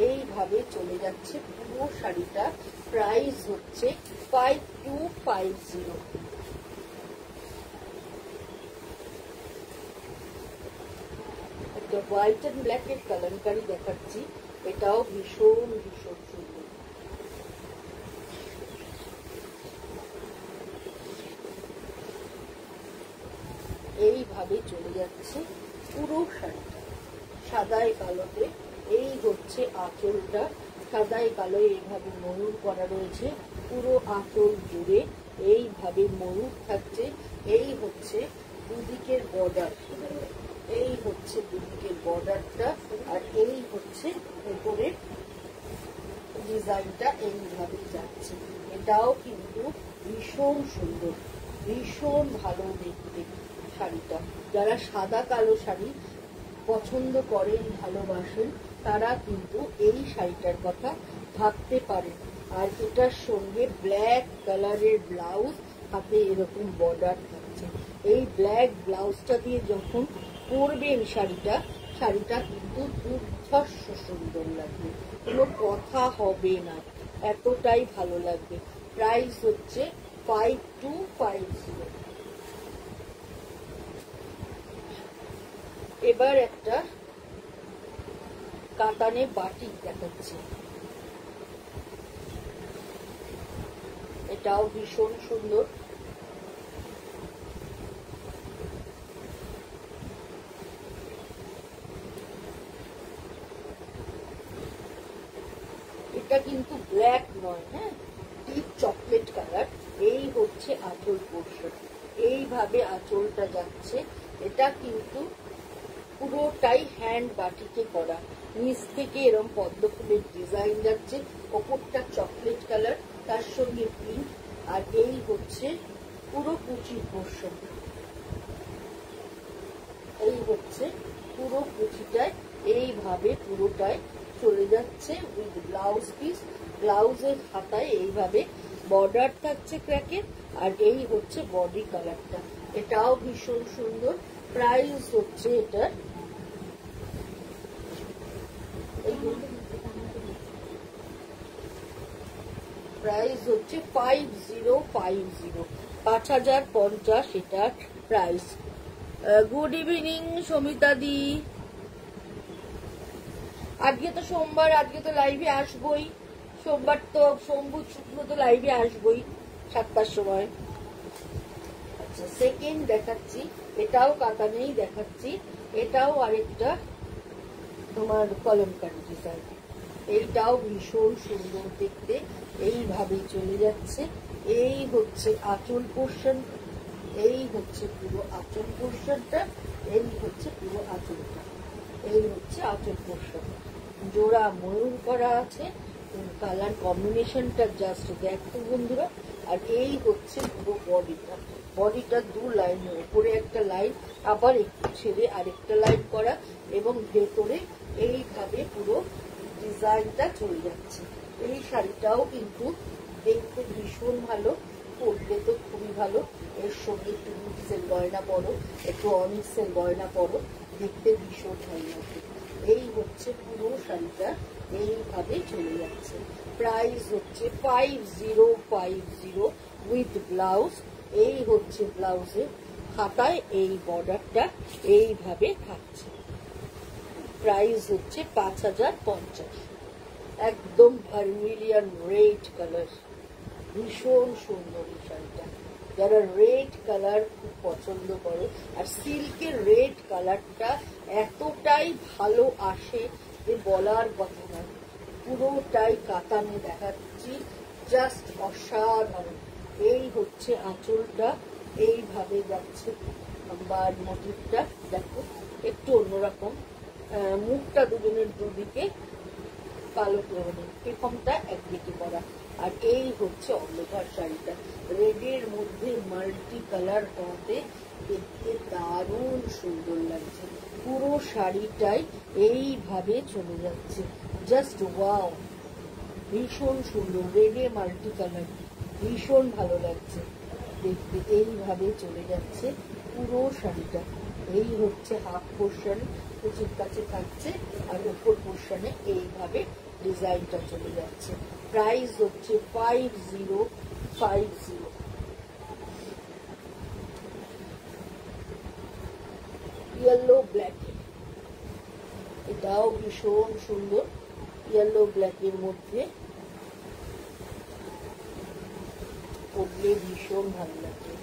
Speaker 1: এইভাবে চলে যাচ্ছে পুরো শাড়িটা। প্রাইস হচ্ছে 5250। একটা হোয়াইট অ্যান্ড ব্ল্যাকের কালামকারি দেখাচ্ছি, এটাও ভীষণ ভীষণ সুন্দর। এইভাবে চলে যাচ্ছে পুরো শাড়িটা সাদায় কালোতে। এই হচ্ছে আঁচলটা, সাদায় কালোয় এইভাবে ময়ূর করা রয়েছে পুরো আঁচল জুড়ে, এইভাবে ময়ূর থাকছে। এই হচ্ছে দুদিকের বর্ডার, এই হচ্ছে দুদিকের বর্ডারটা। আর এই হচ্ছে উপরের ডিজাইনটা এইভাবে যাচ্ছে। এটাও কিন্তু ভীষণ সুন্দর, ভীষণ ভালো দেখতে শাড়িটা। যারা সাদা কালো শাড়ি পছন্দ করেন, ভালোবাসেন, তারা কিন্তু এই শাড়িটার কথা ভাবতে পারেন। আর এটার সঙ্গে ব্ল্যাক কালারের ব্লাউজ, হাতে এরকম বর্ডার থাকছে। এই ব্ল্যাক ব্লাউজটা দিয়ে যখন পরবেন শাড়িটা, শাড়িটা কিন্তু দুর্ধর্ষ সুন্দর লাগবে, কোনো কথা হবে না, এতটাই ভালো লাগবে। প্রাইস হচ্ছে 5250। এবার একটা কাতানে বাটিক দেখাচ্ছি, এটাও ভীষণ সুন্দর। এটা কিন্তু ব্ল্যাক নয়, হ্যাঁ, ডিপ চকলেট কালার। এই হচ্ছে আঁচল পোর্শন, এইভাবে আঁচলটা যাচ্ছে। এটা কিন্তু পুরোটাই হ্যান্ড বাটিকে করা, নিচ থেকে এরকম পদ্ম ফুলের ডিজাইন যাচ্ছে, ওপরটা চকলেট কালার, তার সঙ্গে পিঙ্ক। আর এই হচ্ছে পুরো কুচির পোর্শন, এই হচ্ছে পুরো কুচিটায় এইভাবে পুরোটাই চলে যাচ্ছে উইথ ব্লাউজ পিস। ব্লাউজের হাতায় এইভাবে বর্ডার থাকছে ক্র্যাকের। আর এই হচ্ছে বডি কালারটা, এটাও ভীষণ সুন্দর। প্রাইস হচ্ছে এটার প্রাইস হচ্ছে 5050, 5050 এটার প্রাইস। গুড ইভিনিং সমিতা দি, আজকে তো সোমবার, আজকে তো লাইভে আসবই। সোমবার তো সোমবার শুক্র তো লাইভে আসবই 7টার সময়। আচ্ছা, সেকেন্ড দেখাচ্ছি, এটাও কাতানেই দেখাচ্ছি। এটাও আরেকটা তোমার কলমকারি ডিজাইন, এইটাও ভীষণ সুন্দর দেখতে। এইভাবে চলে যাচ্ছে। এই হচ্ছে আঁচল পোর্শন, এই হচ্ছে পুরো আঁচল পোর্শনটা, এই হচ্ছে পুরো আঁচলটা, এই হচ্ছে আঁচল পোর্শন। জোড়া ময়ূর করা আছে, কালার কম্বিনেশনটা জাস্ট দেখো বন্ধুরা। আর এই হচ্ছে পুরো বডিটা, বডিটা দু লাইন, উপরে একটা লাইন, আবার একটু ছেড়ে আরেকটা লাইন করা, এবং ভেতরে এইভাবে পুরো ডিজাইনটা চলে যাচ্ছে। এই শাড়িটাও কিন্তু দেখতে ভীষণ ভালো, পরলে তো খুবই ভালো। এর সঙ্গে একটু মিক্সের গয়না পরো, একটু অনিক্সের গয়না পরো, দেখতে ভীষণ ভালো লাগে। এই হচ্ছে পুরো শাড়িটা, এইভাবে চলে যাচ্ছে। প্রাইস হচ্ছে 5050 উইথ ব্লাউজ। এই হচ্ছে ব্লাউজে হাতায় এই বর্ডারটা এইভাবে থাকছে। প্রাইস হচ্ছে 5050। একদম ভার্মিলিয়ান রেড কালার, ভীষণ সুন্দর এই শাড়িটা। যারা রেড কালার খুব পছন্দ করে, আর সিল্কের রেড কালারটা এতটাই ভালো আসে যে বলার কথা না। পুরোটাই কাতানে দেখাচ্ছি, জাস্ট অসাধারণ। এই হচ্ছে আঁচলটা, এইভাবে যাচ্ছে আমার মোটিভটা, দেখো একটু অন্যরকম। মুখটা দুজনের দুদিকে কালো করে, পেখমটা একদিকে করা। আর এই হচ্ছে অল ওভার শাড়িটা, রেডের মধ্যে মাল্টি কালার হওয়াতে দেখতে দারুণ সুন্দর লাগছে। পুরো শাড়িটাই এইভাবে চলে যাচ্ছে, জাস্ট ওয়াও, ভীষণ সুন্দর। রেডে মাল্টি কালার, ভীষণ ভালো লাগছে দেখতে। এইভাবে চলে যাচ্ছে পুরো শাড়িটা। এই হচ্ছে হাফ পোর্শন, কুচির কাছে থাকছে, আর উপর পোর্শনে এইভাবে ডিজাইনটা চলে যাচ্ছে। প্রাইস হচ্ছে 5050। ইয়েলো ব্ল্যাক, এটাও ভীষণ সুন্দর। ইয়েলো ব্ল্যাকের মধ্যে পরলে ভীষণ ভালো লাগে।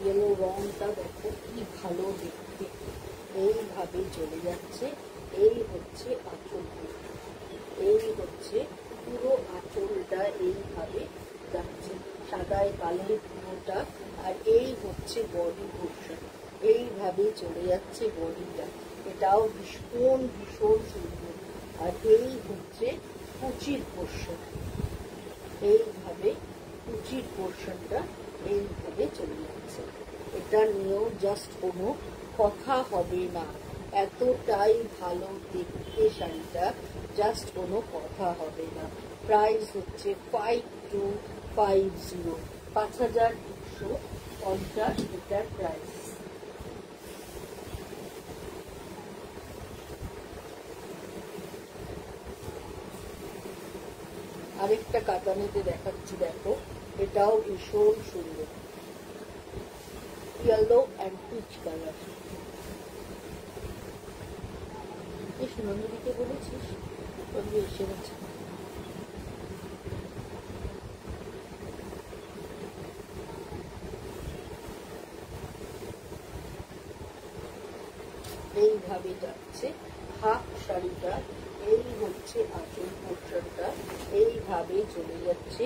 Speaker 1: ইয়েলো রংটা দেখো কি ভালো দেখতে, এইভাবে চলে যাচ্ছে। এই হচ্ছে আঁচল, এই হচ্ছে পুরো আঁচলটা এইভাবে যাচ্ছে, সাদায় কালো পুরোটা। আর এই হচ্ছে বডি পোর্শন, এইভাবে চলে যাচ্ছে বডিটা, এটাও ভীষণ ভীষণ সুন্দর। আর এই হচ্ছে কুচির পোর্শন, এইভাবে কুচির পোর্শনটা এইভাবে চলে যাচ্ছে। এটা নিয়েও জাস্ট কোনো কথা হবে না, এতটাই ভালো দেখতে শাড়িটা, জাস্ট কোনো কথা হবে না। প্রাইস হচ্ছে 5250, 5250 এটার প্রাইস। আরেকটা কাতানিতে দেখাচ্ছি, দেখো এটাও ভীষণ সুন্দর, ইয়েলো অ্যান্ড পিচ কালার। নন্দীকে বলেছিস এসে গেছে। এইভাবে যাচ্ছে হাফ শাড়িটা, এই হচ্ছে আঁচল পোর্শনটা, এইভাবে চলে যাচ্ছে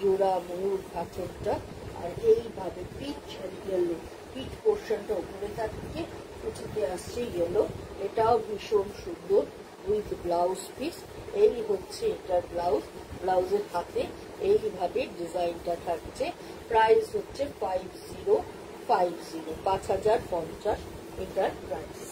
Speaker 1: জোড়া ময়ূর আঁচলটা। আর এইভাবে পিচ আর ইয়েলো, পিচ পোর্শনটা উপরে থাকছে, কুচিতে আসছে ইয়েলো। এটাও ভীষণ সুন্দর উইথ ব্লাউজ পিস। এই হচ্ছে এটার ব্লাউজ, ব্লাউজের হাতে এইভাবে ডিজাইনটা থাকছে। প্রাইস হচ্ছে 5050, 5050 এটার প্রাইস।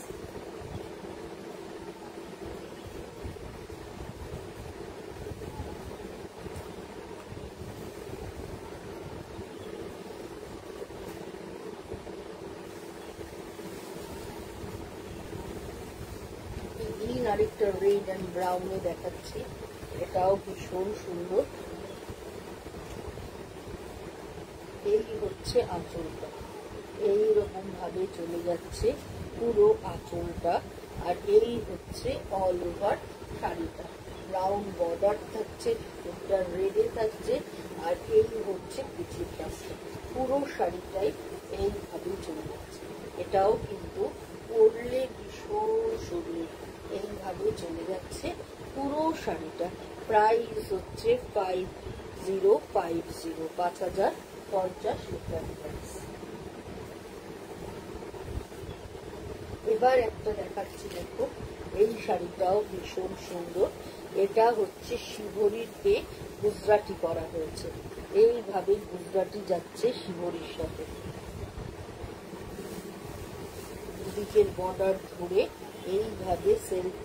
Speaker 1: আরেকটা রেড অ্যান্ড ব্রাউনে দেখাচ্ছি, এটাও ভীষণ সুন্দর। এই হচ্ছে আঁচলটা, এইরকম ভাবে চলে যাচ্ছে পুরো আঁচলটা। আর এই হচ্ছে অল ওভার শাড়িটা, ব্রাউন বর্ডার থাকছে, একটা রেডে থাকছে। আর এই হচ্ছে পিছের পাশটা, পুরো শাড়িটাই এইভাবে চলে যাচ্ছে। এটাও কিন্তু পরলে ভীষণ সুন্দর, এইভাবে চলে যাচ্ছে পুরো শাড়িটা। প্রাইস হচ্ছে 5050, 5050 এটার প্রাইস। এবার একটা দেখাচ্ছি, দেখো এই শাড়িটাও ভীষণ সুন্দর। এটা হচ্ছে শিবরিতে গুজরাটি করা হয়েছে, এইভাবে গুজরাটি যাচ্ছে শিবরির সাথে, দিকের বর্ডার ধরে এইভাবে সেলফ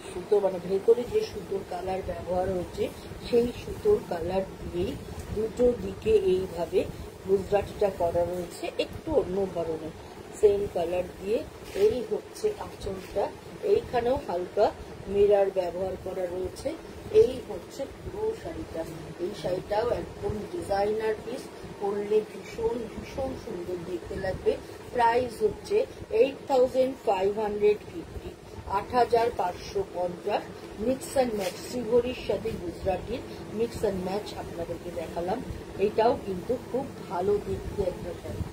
Speaker 1: সুতো মানে ভেতরে যে সুতোর কালার ব্যবহার হচ্ছে সেই সুতোর কালার দিয়েই দুটো দিকে এইভাবে গুজরাটিটা করা রয়েছে, একটু অন্য ধরনের সেম কালার দিয়ে। এই হচ্ছে আঁচলটা, এইখানেও হালকা মিরার ব্যবহার করা রয়েছে। এই হচ্ছে পুরো শাড়িটা। এই শাড়িটাও একদম ডিজাইনার পিস, পরলে ভীষণ ভীষণ সুন্দর দেখতে লাগবে। প্রাইস হচ্ছে 8550, 8550। মিক্স অ্যান্ড ম্যাচ, সিভরির সাথে গুজরাটির মিক্স অ্যান্ড ম্যাচ আপনাদেরকে দেখালাম। এটাও কিন্তু খুব ভালো দেখতে একটা শাড়ি।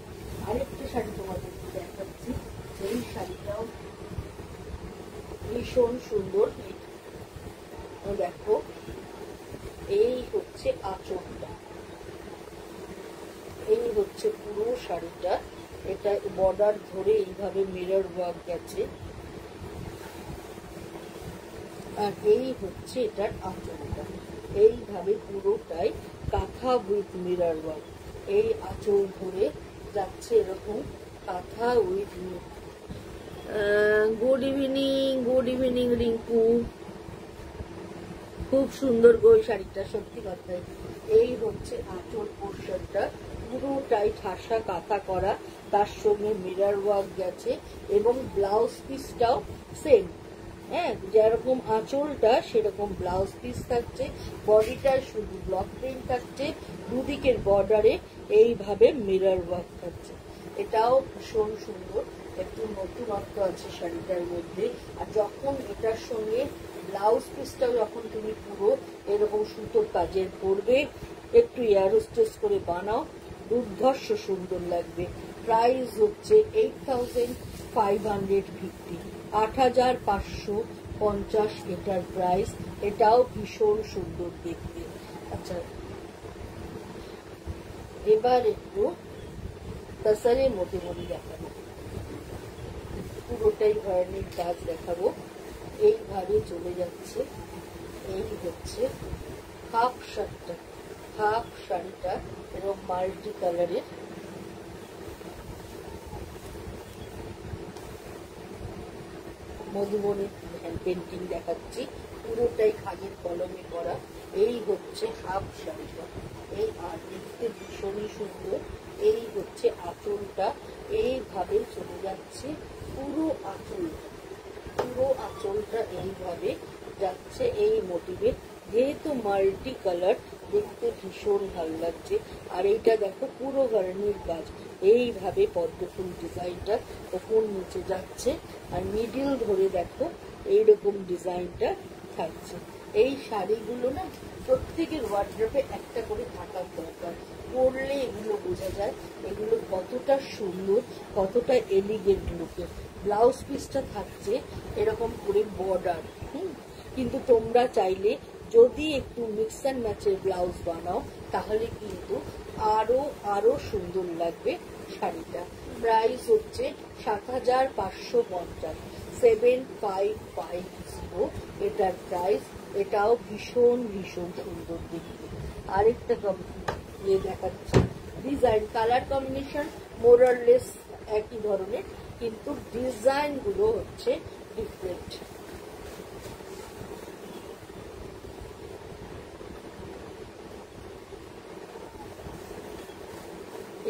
Speaker 1: আরেকটা শাড়ি তোমাদেরকে দেখাচ্ছি, এই শাড়িটাও ভীষণ সুন্দর। দেখো, এই হচ্ছে আঁচলটা, এই হচ্ছে পুরো শাড়িটা। এটা বর্ডার ধরে এইভাবে মিরর ওয়ার্ক গেছে, আর এই হচ্ছে এটার আঁচলটা। এইভাবে পুরোটাই কাঁথা উইথ মিরর ওয়ার্ক। এই আঁচল ধরে যাচ্ছে এরকম কাঁথা with. Good evening, good evening Rinku. খুব সুন্দর গো এই শাড়িটা, সত্যি কথাই। এই হচ্ছে আঁচল পোর্শনটা, পুরোটাই ঠাসা কাঁথা করা, তার সঙ্গে মিরর ওয়ার্ক গেছে, এবং ব্লাউজ পিসটাও সেম। হ্যাঁ, যেরকম আঁচলটা সেরকম ব্লাউজ পিস থাকছে। বডিটা শুধু ব্লক প্রিন্ট থাকছে, দুদিকের বর্ডারে এইভাবে মিরর ওয়ার্ক থাকছে। এটাও ভীষণ সুন্দর, একটু নতুনত্ব আছে শাড়িটার মধ্যে। আর যখন এটার সঙ্গে ব্লাউজ পিসটাও যখন তুমি পুরো এরকম সুতোর কাজের করবে, একটু এয়ার হোস্টেস করে বানাও, দুর্ধর্ষ সুন্দর লাগবে। প্রাইস হচ্ছে 8550, 8550 এটার প্রাইস। এটাও ভীষণ সুন্দর দেখতে। আচ্ছা, এবার একটু তাসারে মোটামুটি দেখাবো, পুরোটাই ভার্নির কাজ দেখাবো। এইভাবে চলে যাচ্ছে। এই হচ্ছে হাফ শাড়িটা, হাফ শাড়িটা এবং মাল্টি কালারের। মধুবনী হ্যান্ড পেন্টিং দেখাচ্ছি, পুরোটাই খাগের কলমে করা। এই হচ্ছে হাফ শাড়িটা, এই আর দেখতে ভীষণই সুন্দর। এই হচ্ছে আঁচলটা, এইভাবে চলে যাচ্ছে পুরো আঁচলটা, পুরো আঁচলটা এইভাবে যাচ্ছে এই মোটিভে। যেহেতু মাল্টি কালার, দেখতে ভীষণ ভালো লাগছে। আর এইটা দেখো পুরো ভার্নির কাজ, এইভাবে পদ্মফুল ডিজাইনটা ওপর নিচে যাচ্ছে, আর মিডিল ধরে দেখো এইরকম ডিজাইনটা থাকছে। এই শাড়িগুলো না প্রত্যেকের ওয়ার্ড্রপে একটা করে থাকার দরকার, পরলে এগুলো বোঝা যায় এগুলো কতটা সুন্দর, কতটা এলিগেন্ট লুকের। ব্লাউজ পিসটা থাকছে এরকম করে বর্ডার। কিন্তু তোমরা চাইলে যদি একটু মিক্স অ্যান্ড ম্যাচের ব্লাউজ বানাও, তাহলে কিন্তু আরো আরো সুন্দর লাগবে শাড়িটা। প্রাইস হচ্ছে 7550, 7550 এটার প্রাইস। এটাও ভীষণ ভীষণ সুন্দর দেখতে। আরেকটা দেখাচ্ছি, ডিজাইন কালার কম্বিনেশন মোরারলেস একই ধরনের, কিন্তু ডিজাইন গুলো হচ্ছে ডিফারেন্ট।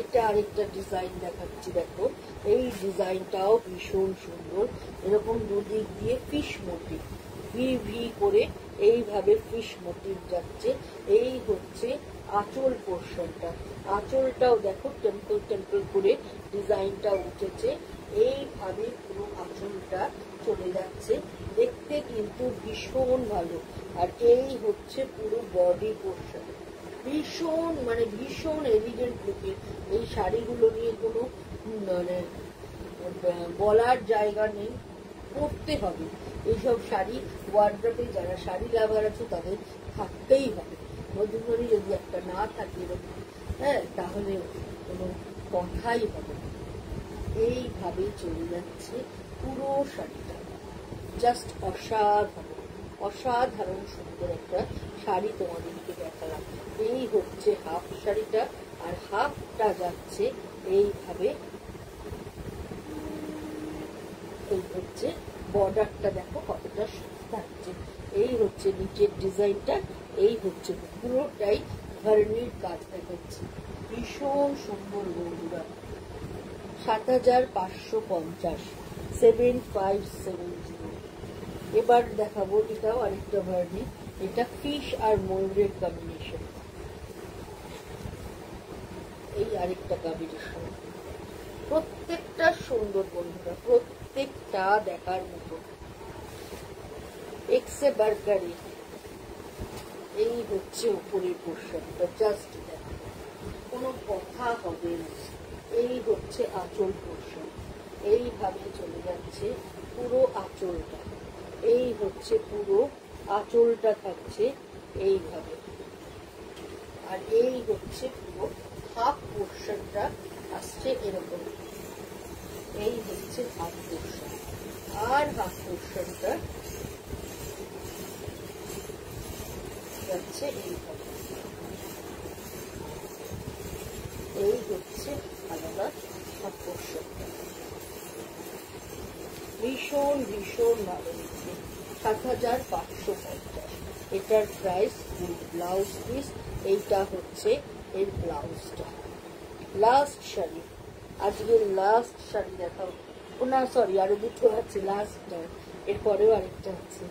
Speaker 1: এটা আরেকটা ডিজাইন দেখাচ্ছি, দেখো এই ডিজাইনটাও ভীষণ সুন্দর। এরকম দুদিক দিয়ে ফিশ মোটিভ, ভি ভি করে এইভাবে ফিশ মোটিভ যাচ্ছে। এই হচ্ছে আঁচল পোর্শনটা, আঁচলটাও দেখো টেম্পল টেম্পল করে ডিজাইনটা উঠেছে। এইভাবে পুরো আঁচলটা চলে যাচ্ছে, দেখতে কিন্তু ভীষণ ভালো। আর এই হচ্ছে পুরো বডি পোর্শন, ভীষণ মানে ভীষণ এলিগেন্ট লুকের। এই শাড়িগুলো নিয়ে কোনো মানে বলার জায়গা নেই, পরতে হবে। এইসব শাড়ি ওয়ার্ড্রপে যারা শাড়ি লাভার আছে তাদের থাকতেই হবে। মধুবনী যদি একটা না থাকে এরকম, হ্যাঁ, তাহলে কোনো কথাই হবে না। এইভাবে চলে যাচ্ছে পুরো শাড়িটা, জাস্ট অসাধারণ অসাধারণ সুন্দর একটা শাড়ি তোমাদেরকে দেখালাম। এই হচ্ছে হাফ শাড়িটা, আর হাফটা যাচ্ছে এইভাবে, এই হচ্ছে ডিজাইনটা এই হচ্ছে, পুরোটাই ভার্নির কাজ দেখাচ্ছে, ভীষণ সুন্দর বন্ধুরা। 7550, 7570। এবার দেখাবো এটাও আরেকটা ভার্নি, এটা ফিশ আর ময়ূরের কম্বিনেশন, এই আরেকটা কম্বিনেশন। প্রত্যেকটা সুন্দর বন্ধুরা, প্রত্যেকটা দেখার মতো, এক্সে বার্গারি। এই হচ্ছে উপরের পোর্শনটা, জাস্ট দেখো, কোনো কথা হবে না। এই হচ্ছে আঁচল পোর্শন, এইভাবে চলে যাচ্ছে পুরো আঁচলটা, এই হচ্ছে পুরো আঁচলটা থাকছে এইভাবে, আর এই হচ্ছে পুরো হাফ পোর্শনটা আসছে এরকম, এই হচ্ছে হাফ পোর্শন, আর হাফ পোর্শনটা যাচ্ছে এইভাবে, এই হচ্ছে আলাদা হাফ পোর্শনটা। ভীষণ ভীষণ ভালো হচ্ছে, 7550। এটার প্রাইস উইথ ব্লাউজ পিস। এইটা হচ্ছে এর ব্লাউজটা। লাস্ট শাড়ি, আজকের লাস্ট শাড়ি দেখাও। ও না, সরি, আরো দুটো আছে, লাস্টটা, এরপরেও আরেকটা আছে।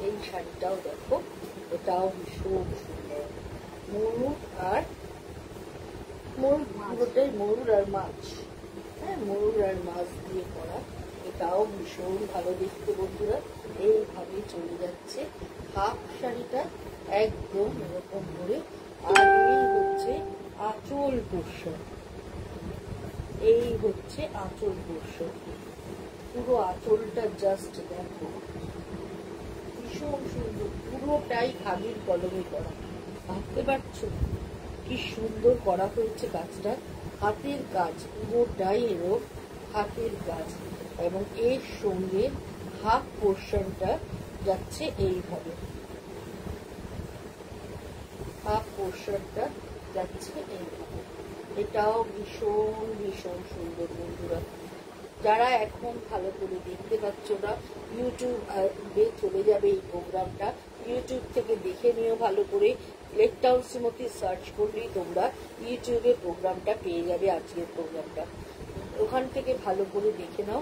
Speaker 1: এই শাড়িটাও দেখো, এটাও ভীষণ সুন্দর, ময়ূর আর ময়ূর, পুরোটাই ময়ূর আর মাছ, হ্যাঁ, ময়ূর আর মাছ দিয়ে করা। এটাও ভীষণ ভালো দেখতে বন্ধুরা। এইভাবে চলে যাচ্ছে হাফ শাড়িটা একদম এরকম করে, আর এই হচ্ছে আঁচল পোর্শন, এই হচ্ছে আঁচল পোর্শন, পুরো আঁচলটা জাস্ট দেখো, ভীষণ সুন্দর, পুরোটাই খাদির কলমে করা। ভাবতে পারছো কি সুন্দর করা হয়েছে কাজটা, হাতের কাজ, পুরোটাই এরকম হাতের কাজ, এবং এর সঙ্গে হাফ পোর্শনটা যাচ্ছে এইভাবে, হাফ পোর্শনটা যাচ্ছে এইভাবে। এটাও ভীষণ ভীষণ সুন্দর বন্ধুরা। যারা এখন ভালো করে দেখতে পাচ্ছ না, ইউটিউবে চলে যাবে এই প্রোগ্রামটা, ইউটিউব থেকে দেখে নিও ভালো করে। লেক টাউন শ্রীমতী সার্চ করলেই তোমরা ইউটিউবে প্রোগ্রামটা পেয়ে যাবে, আজকের প্রোগ্রামটা, ওখান থেকে ভালো করে দেখে নাও।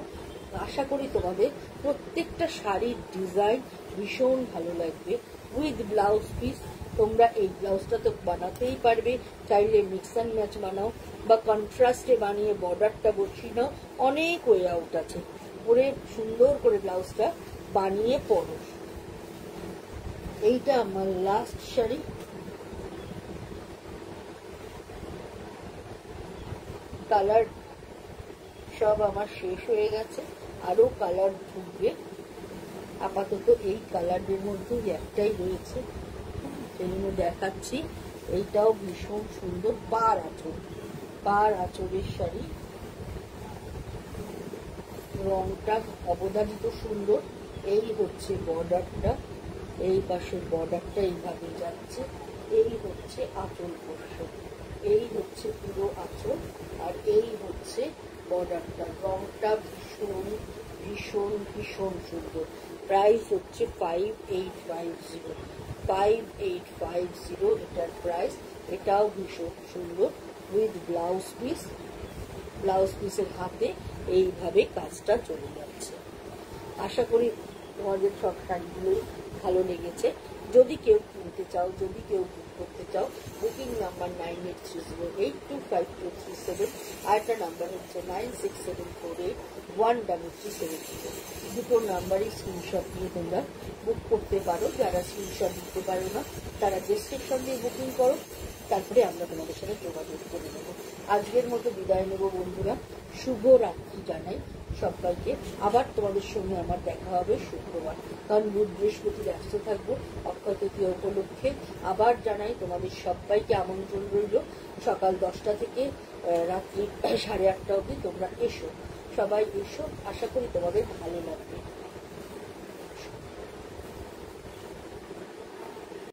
Speaker 1: আশা করি তোমাদের প্রত্যেকটা শাড়ির ডিজাইন ভীষণ ভালো লাগবে। উইথ ব্লাউজ পিস, তোমরা এই ব্লাউজটা তো বানাতেই পারবে, চাইলে মিক্স অ্যান্ড ম্যাচ বানাও বা কন্ট্রাস্টে বানিয়ে বর্ডারটা বসিয়ে নাও, অনেক ওয়ে আউট আছে, পরে সুন্দর করে ব্লাউজটা বানিয়ে পরো। এইটা আমার লাস্ট শাড়ি, কালার সব আমার শেষ হয়ে গেছে, আরো কালার ঢুকবে, আপাতত এই কালারের মধ্যেই একটাই রয়েছে, সেই জন্য দেখাচ্ছি। এইটাও ভীষণ সুন্দর, পার আঁচল, পার আঁচলের শাড়ি, রংটা অবধারিত সুন্দর। এই হচ্ছে বর্ডারটা, এই পাশের বর্ডারটা এইভাবে যাচ্ছে, এই হচ্ছে আঁচল পোর্শন, এই হচ্ছে পুরো আঁচল, আর এই হচ্ছে বর্ডারটা। রংটা ভীষণ ভীষণ ভীষণ সুন্দর। প্রাইস হচ্ছে 5850, 5850 এটার প্রাইস। এটাও ভীষণ সুন্দর, উইথ ব্লাউজ পিস, ব্লাউজ পিসের হাতে এইভাবে কাজটা চলে যাচ্ছে। আশা করি তোমাদের সব শাড়িগুলোই ভালো লেগেছে। যদি কেউ কিনতে চাও, যদি কেউ বুক করতে চাও, বুকিং নাম্বার 9830825237, আর একটা নাম্বার হচ্ছে 9674813370। দুটো নাম্বারই স্ক্রিনশট নিয়ে তোমরা বুক করতে পারো। যারা স্ক্রিনশট দিতে পারো না, তারা ডেসক্রিপশন দিয়ে বুকিং করো, তারপরে আমরা তোমাদের সাথে যোগাযোগ করে নেব। আজকের মতো বিদায় নেব বন্ধুরা, শুভ রাত্রি জানাই সবাইকে। আবার তোমাদের সঙ্গে আমার দেখা হবে শুক্রবার, কারণ বুধ বৃহস্পতি ব্যস্ত থাকবো অক্ষয় তৃতীয়া উপলক্ষে। আবার জানাই তোমাদের সবাইকে আমন্ত্রণ রইল, সকাল 10টা থেকে রাত্রি 8:30 অবধি তোমরা এসো, সবাই এসো, আশা করি তোমাদের ভালো লাগবে।